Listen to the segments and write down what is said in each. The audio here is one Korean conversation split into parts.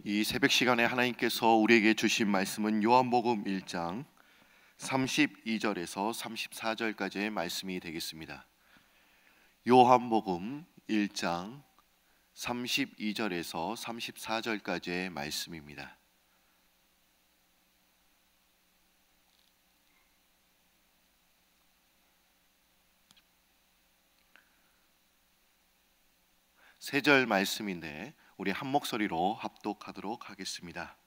이 새벽 시간에 하나님께서 우리에게 주신 말씀은 요한복음 1장 32절에서 34절까지의 말씀이 되겠습니다. 요한복음 1장 32절에서 34절까지의 말씀입니다. 세 절 말씀인데 우리 한 목소리로 합독하도록 하겠습니다.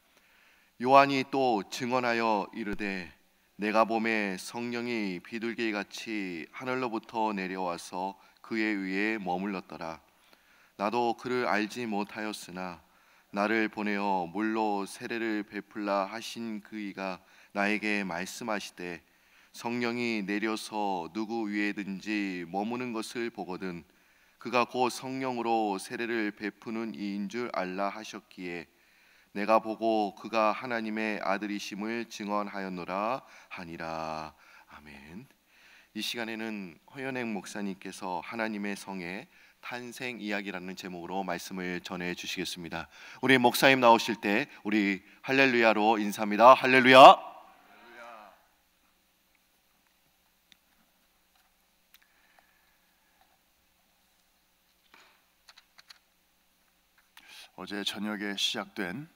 요한이 또 증언하여 이르되 내가 보매 성령이 비둘기같이 하늘로부터 내려와서 그의 위에 머물렀더라. 나도 그를 알지 못하였으나 나를 보내어 물로 세례를 베풀라 하신 그이가 나에게 말씀하시되 성령이 내려서 누구 위에든지 머무는 것을 보거든 그가 곧 성령으로 세례를 베푸는 이인 줄 알라 하셨기에 내가 보고 그가 하나님의 아들이심을 증언하였노라 하니라. 아멘. 이 시간에는 허연행 목사님께서 하나님의 성의 탄생 이야기라는 제목으로 말씀을 전해 주시겠습니다. 우리 목사님 나오실 때 우리 할렐루야로 인사합니다. 할렐루야. 어제 저녁에 시작된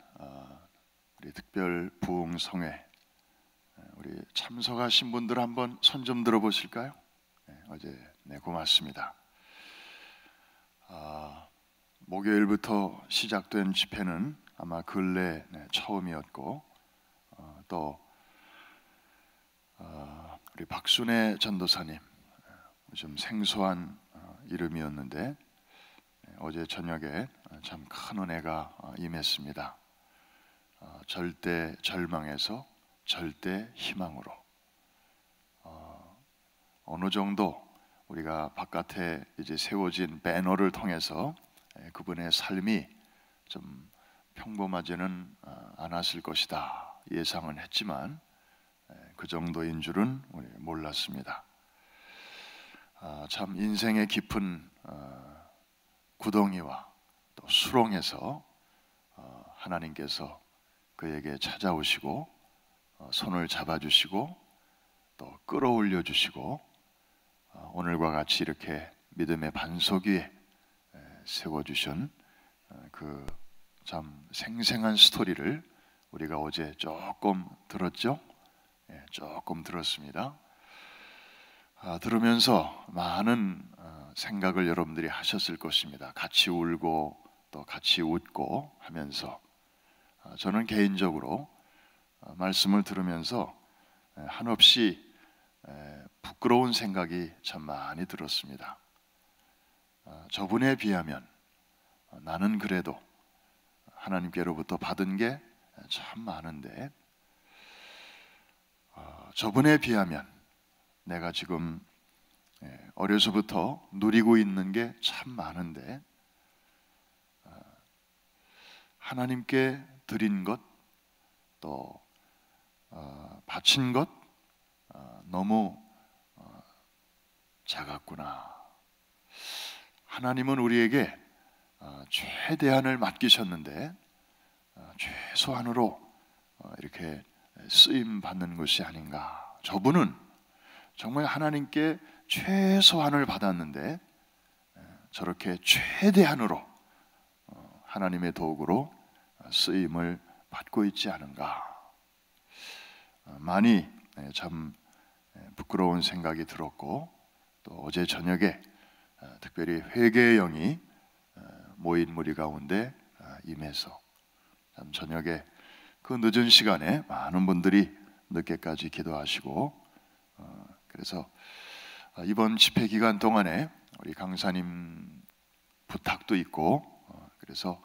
우리 특별 부흥성회, 우리 참석하신 분들 한번 손 좀 들어보실까요? 어제 고맙습니다. 목요일부터 시작된 집회는 아마 근래 처음이었고, 또 우리 박순애 전도사님, 좀 생소한 이름이었는데 어제 저녁에 참 큰 은혜가 임했습니다. 절대 절망에서 절대 희망으로, 어느 정도 우리가 바깥에 이제 세워진 배너를 통해서 그분의 삶이 좀 평범하지는 않았을 것이다 예상은 했지만 그 정도인 줄은 우리 몰랐습니다. 참 인생의 깊은 구덩이와 또 수렁에서 하나님께서 그에게 찾아오시고 손을 잡아주시고 또 끌어올려 주시고 오늘과 같이 이렇게 믿음의 반석 위에 세워주신 그 참 생생한 스토리를 우리가 어제 조금 들었죠? 조금 들었습니다. 들으면서 많은 생각을 여러분들이 하셨을 것입니다. 같이 울고 또 같이 웃고 하면서 저는 개인적으로 말씀을 들으면서 한없이 부끄러운 생각이 참 많이 들었습니다. 저분에 비하면 나는 그래도 하나님께로부터 받은 게 참 많은데 저분에 비하면 내가 지금 어려서부터 누리고 있는 게 참 많은데 하나님께 드린 것 또 바친 것 너무 작았구나. 하나님은 우리에게 최대한을 맡기셨는데 최소한으로 이렇게 쓰임 받는 것이 아닌가. 저분은 정말 하나님께 최소한을 받았는데 저렇게 최대한으로 하나님의 도구로 쓰임을 받고 있지 않은가. 많이 참 부끄러운 생각이 들었고 또 어제 저녁에 특별히 회개의 영이 모인 무리 가운데 임해서 참 저녁에 그 늦은 시간에 많은 분들이 늦게까지 기도하시고 그래서 이번 집회 기간 동안에 우리 강사님 부탁도 있고 그래서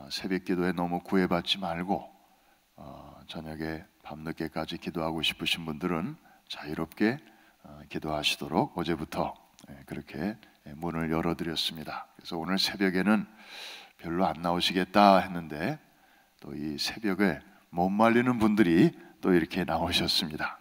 새벽 기도에 너무 구애받지 말고 저녁에 밤늦게까지 기도하고 싶으신 분들은 자유롭게 기도하시도록 어제부터 그렇게 문을 열어드렸습니다. 그래서 오늘 새벽에는 별로 안 나오시겠다 했는데 또 이 새벽에 못 말리는 분들이 또 이렇게 나오셨습니다.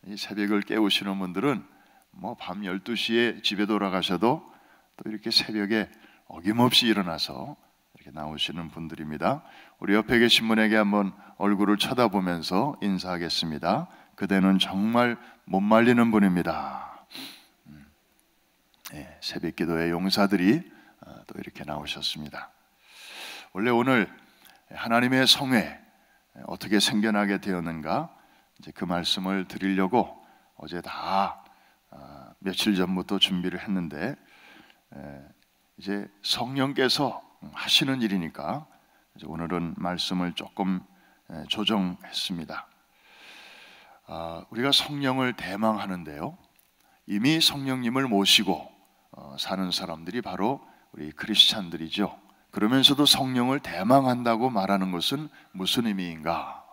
이 새벽을 깨우시는 분들은 뭐 밤 12시에 집에 돌아가셔도 또 이렇게 새벽에 어김없이 일어나서 이렇게 나오시는 분들입니다. 우리 옆에 계신 분에게 한번 얼굴을 쳐다보면서 인사하겠습니다. 그대는 정말 못 말리는 분입니다. 네, 새벽기도의 용사들이 또 이렇게 나오셨습니다. 원래 오늘 하나님의 성회 어떻게 생겨나게 되었는가, 이제 그 말씀을 드리려고 어제 다 며칠 전부터 준비를 했는데, 이제 성령께서 하시는 일이니까 이제 오늘은 말씀을 조금 조정했습니다. 우리가 성령을 대망하는데요, 이미 성령님을 모시고 사는 사람들이 바로 우리 크리스찬들이죠. 그러면서도 성령을 대망한다고 말하는 것은 무슨 의미인가?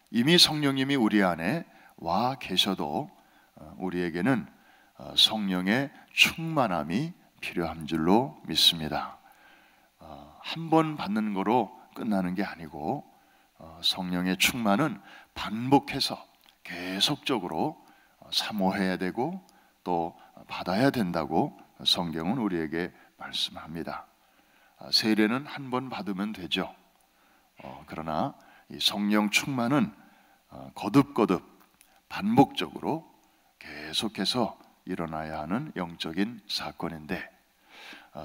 이미 성령님이 우리 안에 와 계셔도 우리에게는 성령의 충만함이 필요한 줄로 믿습니다. 한 번 받는 거로 끝나는 게 아니고 성령의 충만은 반복해서 계속적으로 사모해야 되고 또 받아야 된다고 성경은 우리에게 말씀합니다. 세례는 한 번 받으면 되죠. 그러나 이 성령 충만은 거듭거듭 반복적으로 계속해서 일어나야 하는 영적인 사건인데,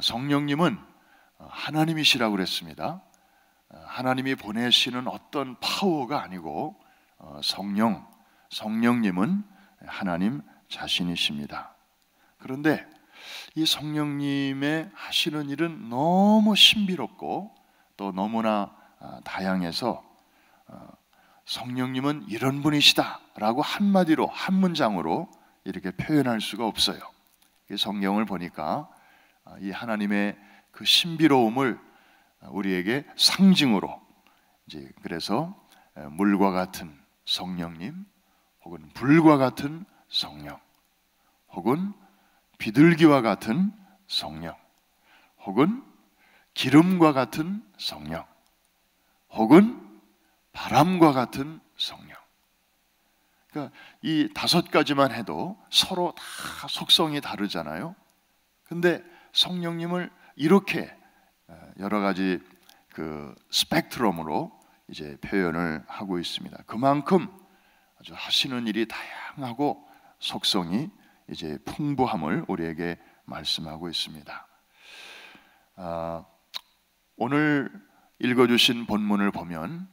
성령님은 하나님이시라고 그랬습니다. 하나님이 보내시는 어떤 파워가 아니고 성령님은 하나님 자신이십니다. 그런데 이 성령님의 하시는 일은 너무 신비롭고 또 너무나 다양해서 성령님은 이런 분이시다 라고 한마디로, 한 문장으로 이렇게 표현할 수가 없어요. 성경을 보니까 이 하나님의 그 신비로움을 우리에게 상징으로, 이제 그래서 물과 같은 성령님, 혹은 불과 같은 성령, 혹은 비둘기와 같은 성령, 혹은 기름과 같은 성령, 혹은 바람과 같은 성령. 그러니까 이 5가지만 해도 서로 다 속성이 다르잖아요. 근데 성령님을 이렇게 여러 가지 그 스펙트럼으로 이제 표현을 하고 있습니다. 그만큼 아주 하시는 일이 다양하고 속성이 이제 풍부함을 우리에게 말씀하고 있습니다. 오늘 읽어주신 본문을 보면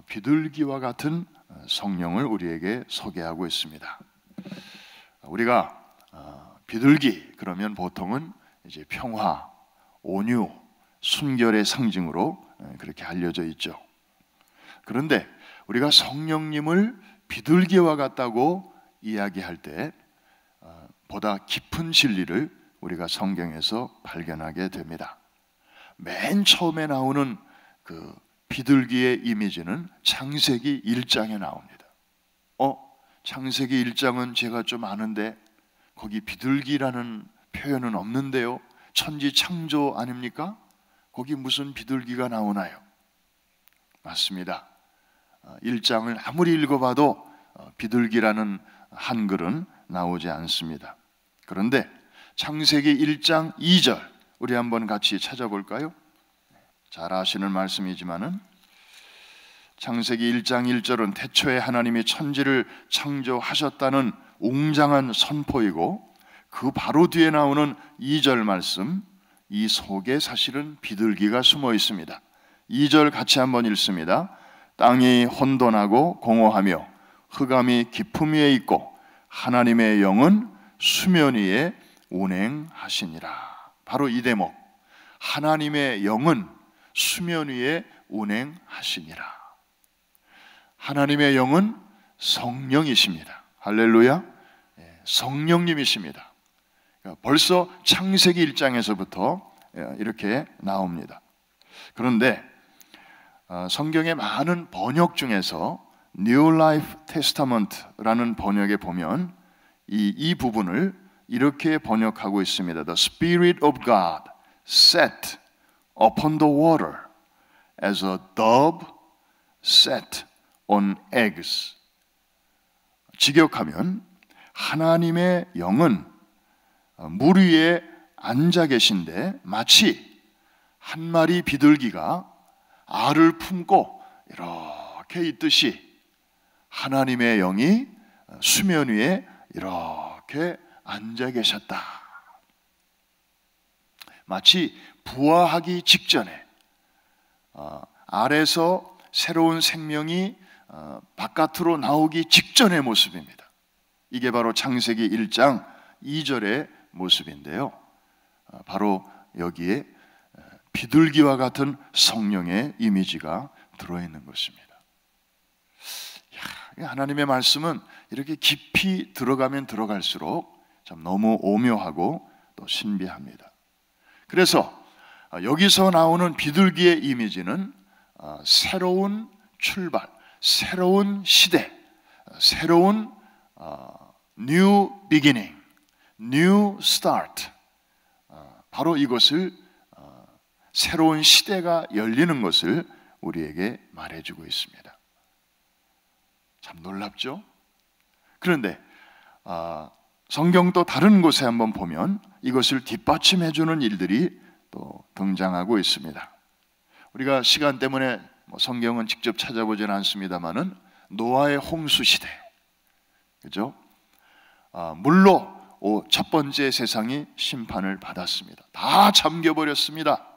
비둘기와 같은 성령을 우리에게 소개하고 있습니다. 우리가 비둘기 그러면 보통은 이제 평화, 온유, 순결의 상징으로 그렇게 알려져 있죠. 그런데 우리가 성령님을 비둘기와 같다고 이야기할 때 보다 깊은 진리를 우리가 성경에서 발견하게 됩니다. 맨 처음에 나오는 그 비둘기의 이미지는 창세기 1장에 나옵니다. 창세기 1장은 제가 좀 아는데 거기 비둘기라는 표현은 없는데요. 천지 창조 아닙니까? 거기 무슨 비둘기가 나오나요? 맞습니다. 1장을 아무리 읽어봐도 비둘기라는 한글은 나오지 않습니다. 그런데 창세기 1장 2절 우리 한번 같이 찾아볼까요? 잘 아시는 말씀이지만은 창세기 1장 1절은 태초에 하나님이 천지를 창조하셨다는 웅장한 선포이고, 그 바로 뒤에 나오는 2절 말씀, 이 속에 사실은 비둘기가 숨어 있습니다. 2절 같이 한번 읽습니다. 땅이 혼돈하고 공허하며 흑암이 깊음 위에 있고 하나님의 영은 수면 위에 운행하시니라. 바로 이 대목, 하나님의 영은 수면 위에 운행하시니라. 하나님의 영은 성령이십니다. 할렐루야. 성령님이십니다. 벌써 창세기 1장에서부터 이렇게 나옵니다. 그런데 성경의 많은 번역 중에서 New Life Testament라는 번역에 보면 이 부분을 이렇게 번역하고 있습니다. The Spirit of God sat upon the water as a dove sat on eggs. 직역하면 하나님의 영은 물 위에 앉아 계신데 마치 한 마리 비둘기가 알을 품고 이렇게 있듯이 하나님의 영이 수면 위에 이렇게 앉아 계셨다. 마치 부화하기 직전에 알에서 새로운 생명이 바깥으로 나오기 직전의 모습입니다. 이게 바로 창세기 1장 2절의 모습인데요. 바로 여기에 비둘기와 같은 성령의 이미지가 들어있는 것입니다. 하나님의 말씀은 이렇게 깊이 들어가면 들어갈수록 참 너무 오묘하고 또 신비합니다. 그래서 여기서 나오는 비둘기의 이미지는 새로운 출발, 새로운 시대, 새로운 new beginning, new start, 바로 이것을 새로운 시대가 열리는 것을 우리에게 말해주고 있습니다. 참 놀랍죠? 그런데 성경 또 다른 곳에 한번 보면 이것을 뒷받침해주는 일들이 또 등장하고 있습니다. 우리가 시간 때문에 성경은 직접 찾아보지는 않습니다만은 노아의 홍수 시대, 그죠? 물로 첫 번째 세상이 심판을 받았습니다. 다 잠겨버렸습니다.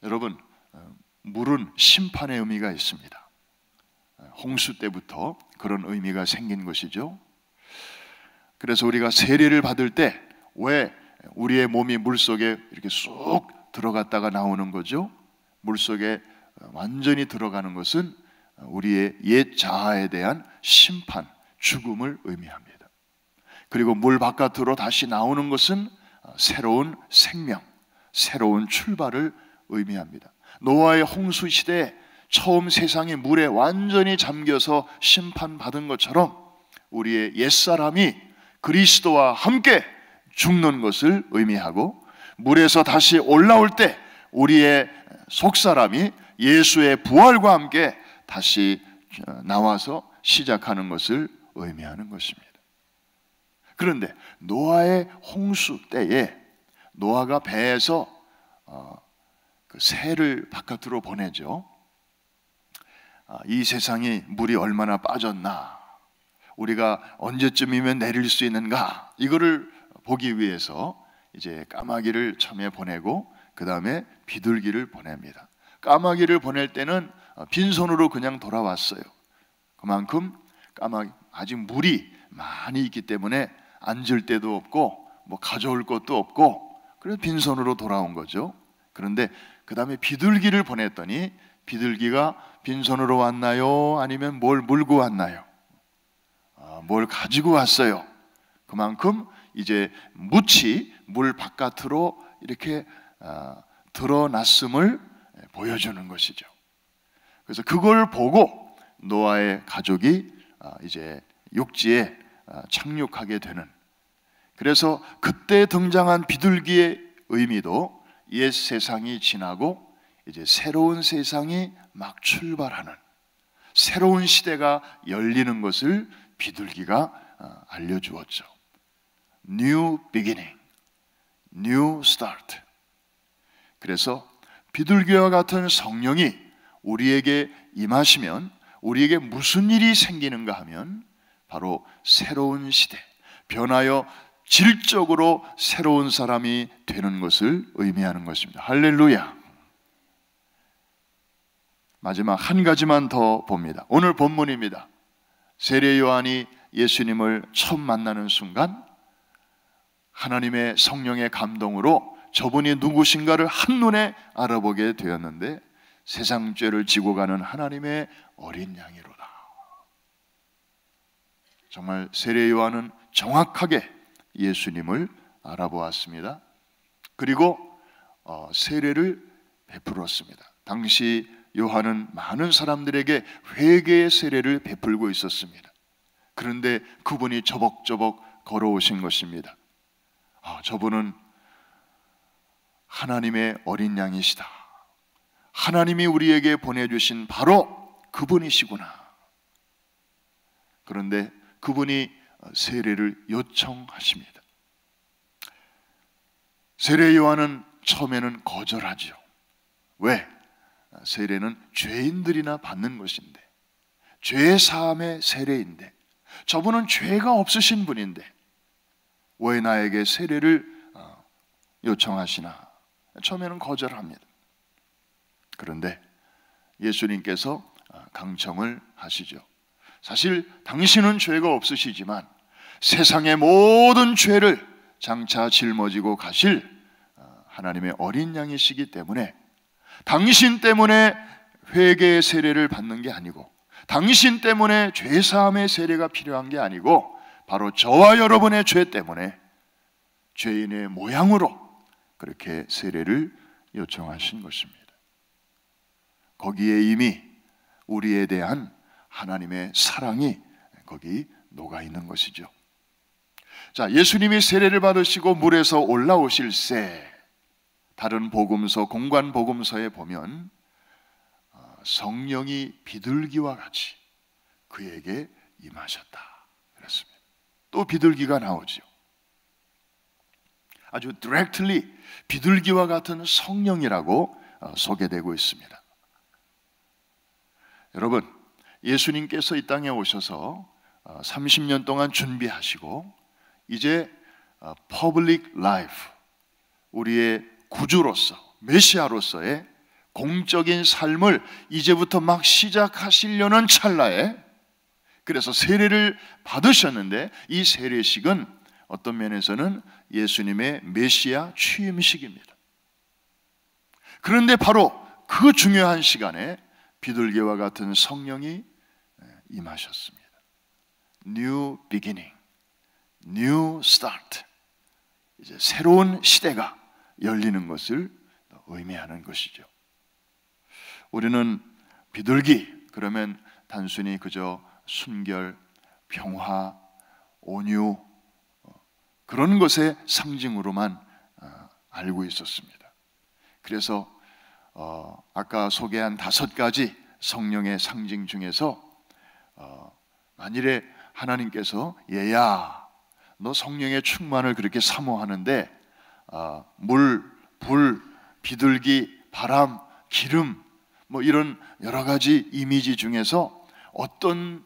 여러분, 물은 심판의 의미가 있습니다. 홍수 때부터 그런 의미가 생긴 것이죠. 그래서 우리가 세례를 받을 때 왜 우리의 몸이 물속에 이렇게 쑥 들어갔다가 나오는 거죠? 물속에 완전히 들어가는 것은 우리의 옛 자아에 대한 심판, 죽음을 의미합니다. 그리고 물 바깥으로 다시 나오는 것은 새로운 생명, 새로운 출발을 의미합니다. 노아의 홍수 시대에 처음 세상이 물에 완전히 잠겨서 심판받은 것처럼 우리의 옛사람이 그리스도와 함께 죽는 것을 의미하고, 물에서 다시 올라올 때 우리의 속사람이 예수의 부활과 함께 다시 나와서 시작하는 것을 의미하는 것입니다. 그런데 노아의 홍수 때에 노아가 배에서 그 새를 바깥으로 보내죠. 이 세상이 물이 얼마나 빠졌나, 우리가 언제쯤이면 내릴 수 있는가, 이거를 보기 위해서 이제 까마귀를 처음에 보내고 그 다음에 비둘기를 보냅니다. 까마귀를 보낼 때는 빈손으로 그냥 돌아왔어요. 그만큼 아직 물이 많이 있기 때문에 앉을 데도 없고 뭐 가져올 것도 없고, 그래서 빈손으로 돌아온 거죠. 그런데 그 다음에 비둘기를 보냈더니 비둘기가 빈손으로 왔나요? 아니면 뭘 물고 왔나요? 뭘 가지고 왔어요. 그만큼 이제 묻이 물 바깥으로 이렇게 드러났음을 보여주는 것이죠. 그래서 그걸 보고 노아의 가족이 이제 육지에 착륙하게 되는, 그래서 그때 등장한 비둘기의 의미도 옛 세상이 지나고 이제 새로운 세상이 막 출발하는, 새로운 시대가 열리는 것을 비둘기가 알려주었죠. New beginning, new start. 그래서 비둘기와 같은 성령이 우리에게 임하시면 우리에게 무슨 일이 생기는가 하면 바로 새로운 시대, 변하여 질적으로 새로운 사람이 되는 것을 의미하는 것입니다. 할렐루야. 마지막 한 가지만 더 봅니다. 오늘 본문입니다. 세례 요한이 예수님을 처음 만나는 순간 하나님의 성령의 감동으로 저분이 누구신가를 한눈에 알아보게 되었는데, 세상 죄를 지고 가는 하나님의 어린 양이로다. 정말 세례 요한은 정확하게 예수님을 알아보았습니다. 그리고 세례를 베풀었습니다. 당시 요한은 많은 사람들에게 회개의 세례를 베풀고 있었습니다. 그런데 그분이 저벅저벅 걸어오신 것입니다. 저분은 하나님의 어린 양이시다. 하나님이 우리에게 보내주신 바로 그분이시구나. 그런데 그분이 세례를 요청하십니다. 세례 요한은 처음에는 거절하죠. 왜? 세례는 죄인들이나 받는 것인데, 죄 사함의 세례인데, 저분은 죄가 없으신 분인데 왜 나에게 세례를 요청하시나? 처음에는 거절합니다. 그런데 예수님께서 강청을 하시죠. 사실 당신은 죄가 없으시지만 세상의 모든 죄를 장차 짊어지고 가실 하나님의 어린 양이시기 때문에 당신 때문에 회개의 세례를 받는 게 아니고, 당신 때문에 죄사함의 세례가 필요한 게 아니고, 바로 저와 여러분의 죄 때문에 죄인의 모양으로 그렇게 세례를 요청하신 것입니다. 거기에 이미 우리에 대한 하나님의 사랑이 거기 녹아 있는 것이죠. 자, 예수님이 세례를 받으시고 물에서 올라오실새, 다른 복음서, 공관 복음서에 보면 성령이 비둘기와 같이 그에게 임하셨다 그랬습니다. 또 비둘기가 나오죠. 아주 directly 비둘기와 같은 성령이라고 소개되고 있습니다. 여러분, 예수님께서 이 땅에 오셔서 30년 동안 준비하시고 이제 public life, 우리의 구주로서, 메시아로서의 공적인 삶을 이제부터 막 시작하시려는 찰나에, 그래서 세례를 받으셨는데 이 세례식은 어떤 면에서는 예수님의 메시아 취임식입니다. 그런데 바로 그 중요한 시간에 비둘기와 같은 성령이 임하셨습니다. New beginning, new start. 이제 새로운 시대가 열리는 것을 의미하는 것이죠. 우리는 비둘기 그러면 단순히 그저 순결, 평화, 온유 그런 것의 상징으로만 알고 있었습니다. 그래서 아까 소개한 5가지 성령의 상징 중에서 만일에 하나님께서 얘야, 너 성령의 충만을 그렇게 사모하는데 물, 불, 비둘기, 바람, 기름 뭐 이런 여러 가지 이미지 중에서 어떤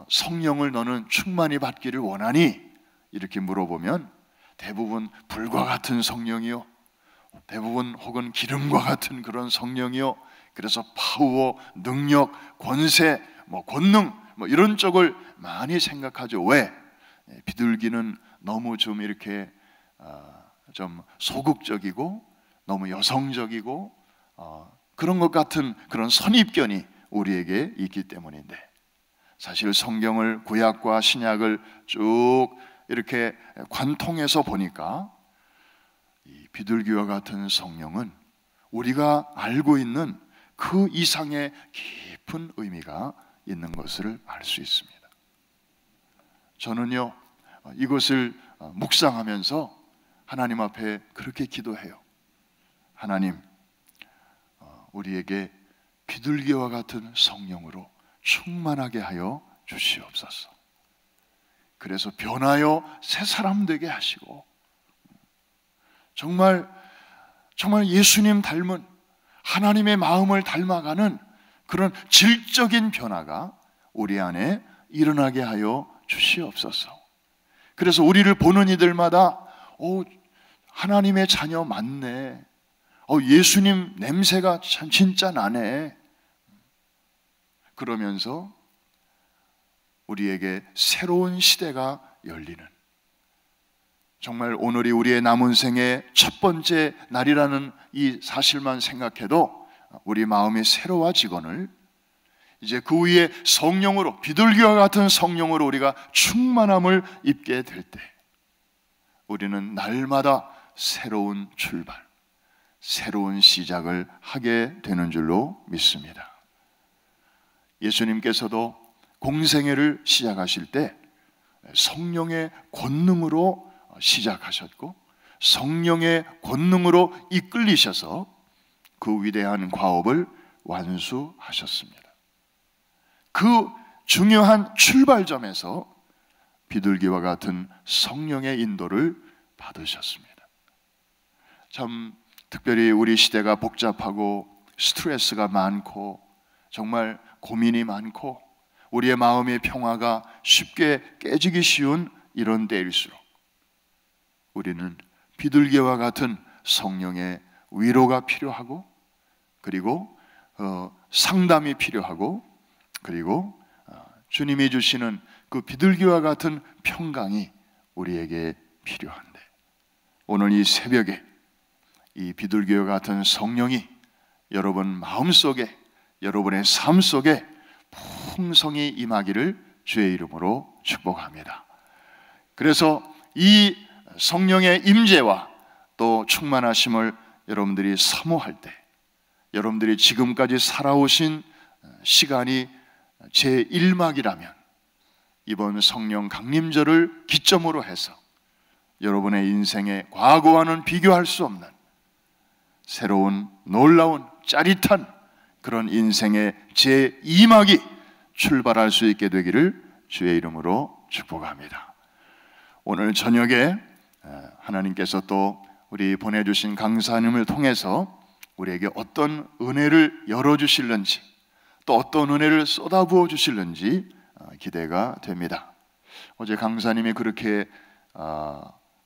성령을 너는 충만히 받기를 원하니? 이렇게 물어보면 대부분 불과 같은 성령이요, 대부분 혹은 기름과 같은 그런 성령이요, 그래서 파워, 능력, 권세, 권능 이런 쪽을 많이 생각하죠. 왜? 비둘기는 너무 좀 이렇게 좀 소극적이고 너무 여성적이고 그런 것 같은 그런 선입견이 우리에게 있기 때문인데, 사실 성경을, 구약과 신약을 쭉 이렇게 관통해서 보니까 이 비둘기와 같은 성령은 우리가 알고 있는 그 이상의 깊은 의미가 있는 것을 알 수 있습니다. 저는요, 이것을 묵상하면서 하나님 앞에 그렇게 기도해요. 하나님, 우리에게 비둘기와 같은 성령으로 충만하게 하여 주시옵소서. 그래서 변하여 새 사람 되게 하시고 정말 예수님 닮은, 하나님의 마음을 닮아가는 그런 질적인 변화가 우리 안에 일어나게 하여 주시옵소서. 그래서 우리를 보는 이들마다 하나님의 자녀 맞네, 예수님 냄새가 참 진짜 나네, 그러면서 우리에게 새로운 시대가 열리는, 정말 오늘이 우리의 남은 생의 첫 번째 날이라는 이 사실만 생각해도 우리 마음이 새로워지거늘, 이제 그 위에 성령으로, 비둘기와 같은 성령으로 우리가 충만함을 입게 될 때 우리는 날마다 새로운 출발, 새로운 시작을 하게 되는 줄로 믿습니다. 예수님께서도 공생애를 시작하실 때 성령의 권능으로 시작하셨고 성령의 권능으로 이끌리셔서 그 위대한 과업을 완수하셨습니다. 그 중요한 출발점에서 비둘기와 같은 성령의 인도를 받으셨습니다. 참 특별히 우리 시대가 복잡하고 스트레스가 많고 정말 고민이 많고 우리의 마음의 평화가 쉽게 깨지기 쉬운 이런 때일수록 우리는 비둘기와 같은 성령의 위로가 필요하고 그리고 상담이 필요하고 그리고 주님이 주시는 그 비둘기와 같은 평강이 우리에게 필요한데 오늘 이 새벽에 이 비둘기와 같은 성령이 여러분 마음속에 여러분의 삶 속에 풍성히 임하기를 주의 이름으로 축복합니다. 그래서 이 성령의 임재와 또 충만하심을 여러분들이 사모할 때 여러분들이 지금까지 살아오신 시간이 제1막이라면 이번 성령 강림절을 기점으로 해서 여러분의 인생의 과거와는 비교할 수 없는 새로운 놀라운 짜릿한 그런 인생의 제2막이 출발할 수 있게 되기를 주의 이름으로 축복합니다. 오늘 저녁에 하나님께서 또 우리 보내주신 강사님을 통해서 우리에게 어떤 은혜를 열어주실는지 또 어떤 은혜를 쏟아부어 주실는지 기대가 됩니다. 어제 강사님이 그렇게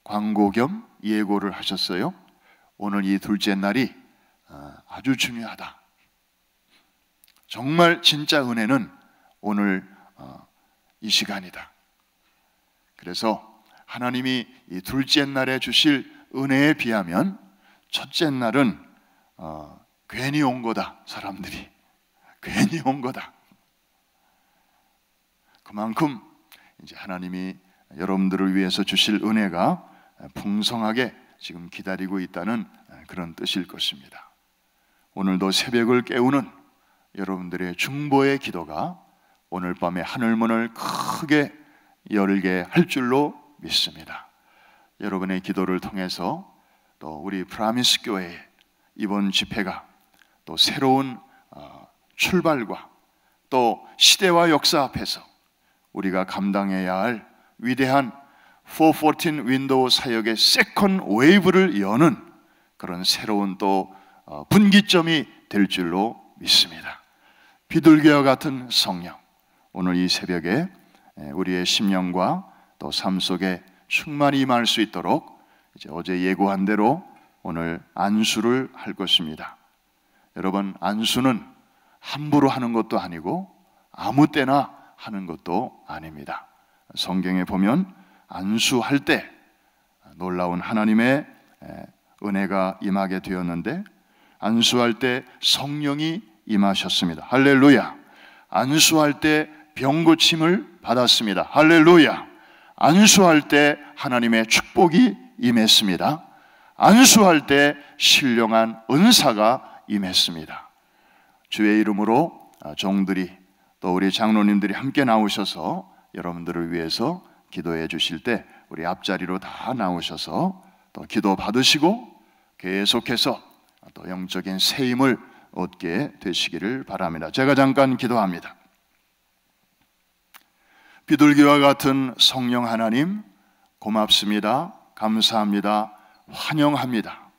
광고 겸 예고를 하셨어요. 오늘 이 둘째 날이 아주 중요하다. 정말 진짜 은혜는 오늘 이 시간이다. 그래서 하나님이 이 둘째 날에 주실 은혜에 비하면 첫째 날은 괜히 온 거다. 사람들이 괜히 온 거다. 그만큼 이제 하나님이 여러분들을 위해서 주실 은혜가 풍성하게 지금 기다리고 있다는 그런 뜻일 것입니다. 오늘도 새벽을 깨우는 여러분들의 중보의 기도가 오늘 밤에 하늘문을 크게 열게 할 줄로 믿습니다. 여러분의 기도를 통해서 또 우리 프라미스 교회의 이번 집회가 또 새로운 출발과 또 시대와 역사 앞에서 우리가 감당해야 할 위대한 414 윈도우 사역의 세컨 웨이브를 여는 그런 새로운 또 분기점이 될 줄로 믿습니다. 비둘기와 같은 성령, 오늘 이 새벽에 우리의 심령과 또 삶 속에 충만히 임할 수 있도록 이제 어제 예고한 대로 오늘 안수를 할 것입니다. 여러분, 안수는 함부로 하는 것도 아니고 아무 때나 하는 것도 아닙니다. 성경에 보면 안수할 때 놀라운 하나님의 은혜가 임하게 되었는데 안수할 때 성령이 임하셨습니다. 할렐루야. 안수할 때 병고침을 받았습니다. 할렐루야. 안수할 때 하나님의 축복이 임했습니다. 안수할 때 신령한 은사가 임했습니다. 주의 이름으로 종들이 또 우리 장로님들이 함께 나오셔서 여러분들을 위해서 기도해 주실 때 우리 앞자리로 다 나오셔서 또 기도 받으시고 계속해서 또 영적인 세임을 얻게 되시기를 바랍니다. 제가 잠깐 기도합니다. 비둘기와 같은 성령 하나님, 고맙습니다. 감사합니다. 환영합니다.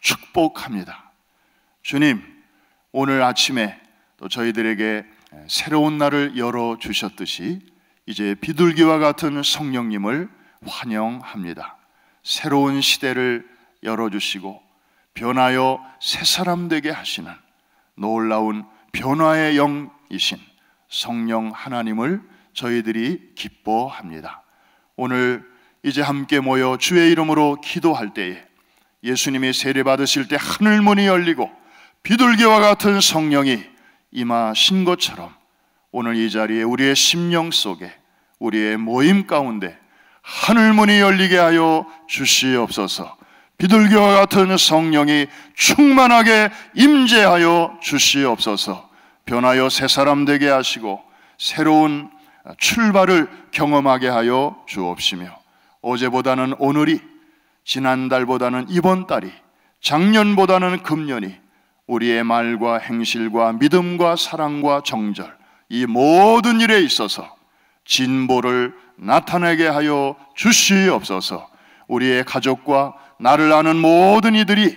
축복합니다. 주님, 오늘 아침에 또 저희들에게 새로운 날을 열어주셨듯이 이제 비둘기와 같은 성령님을 환영합니다. 새로운 시대를 열어주시고 변하여 새 사람 되게 하시는 놀라운 변화의 영이신 성령 하나님을 저희들이 기뻐합니다. 오늘 이제 함께 모여 주의 이름으로 기도할 때에 예수님이 세례받으실 때 하늘문이 열리고 비둘기와 같은 성령이 임하신 것처럼 오늘 이 자리에 우리의 심령 속에 우리의 모임 가운데 하늘문이 열리게 하여 주시옵소서. 비둘기와 같은 성령이 충만하게 임재하여 주시옵소서. 변하여 새 사람 되게 하시고 새로운 출발을 경험하게 하여 주옵시며 어제보다는 오늘이, 지난달보다는 이번 달이, 작년보다는 금년이 우리의 말과 행실과 믿음과 사랑과 정절, 이 모든 일에 있어서 진보를 나타내게 하여 주시옵소서. 우리의 가족과 나를 아는 모든 이들이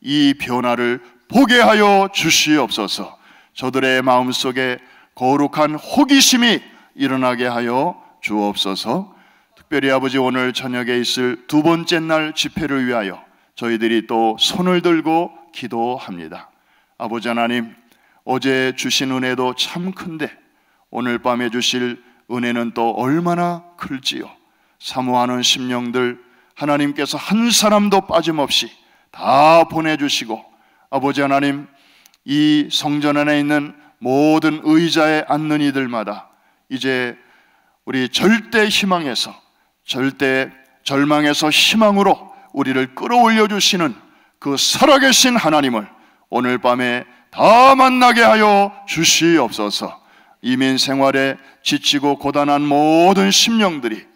이 변화를 보게 하여 주시옵소서. 저들의 마음속에 거룩한 호기심이 일어나게 하여 주옵소서. 특별히 아버지, 오늘 저녁에 있을 두 번째 날 집회를 위하여 저희들이 또 손을 들고 기도합니다. 아버지 하나님, 어제 주신 은혜도 참 큰데 오늘 밤에 주실 은혜는 또 얼마나 클지요. 사모하는 심령들 하나님께서 한 사람도 빠짐없이 다 보내주시고, 아버지 하나님, 이 성전 안에 있는 모든 의자에 앉는 이들마다 이제 우리 절대 희망에서, 절대 절망에서 희망으로 우리를 끌어올려 주시는 그 살아계신 하나님을 오늘 밤에 다 만나게 하여 주시옵소서. 이민 생활에 지치고 고단한 모든 심령들이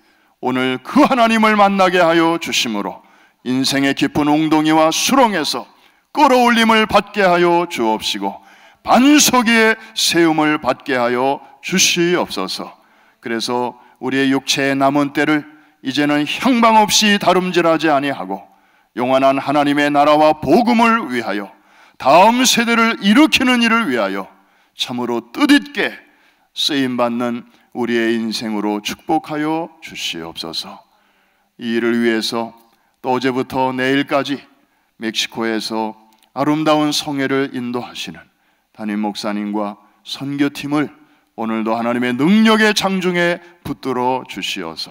오늘 그 하나님을 만나게 하여 주심으로 인생의 깊은 웅덩이와 수렁에서 끌어올림을 받게 하여 주옵시고 반석 위에 세움을 받게 하여 주시옵소서. 그래서 우리의 육체의 남은 때를 이제는 향방 없이 다름질하지 아니하고 영원한 하나님의 나라와 복음을 위하여 다음 세대를 일으키는 일을 위하여 참으로 뜻있게 쓰임받는 우리의 인생으로 축복하여 주시옵소서. 이 일을 위해서 또 어제부터 내일까지 멕시코에서 아름다운 성회를 인도하시는 담임 목사님과 선교팀을 오늘도 하나님의 능력의 장중에 붙들어 주시어서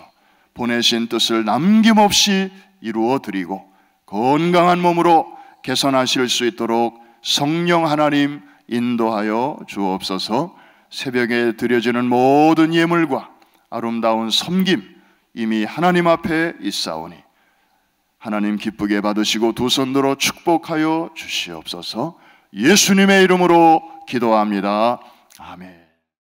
보내신 뜻을 남김없이 이루어 드리고 건강한 몸으로 개선하실 수 있도록 성령 하나님 인도하여 주옵소서. 새벽에 드려지는 모든 예물과 아름다운 섬김 이미 하나님 앞에 있사오니 하나님 기쁘게 받으시고 두 손 들어 축복하여 주시옵소서. 예수님의 이름으로 기도합니다. 아멘.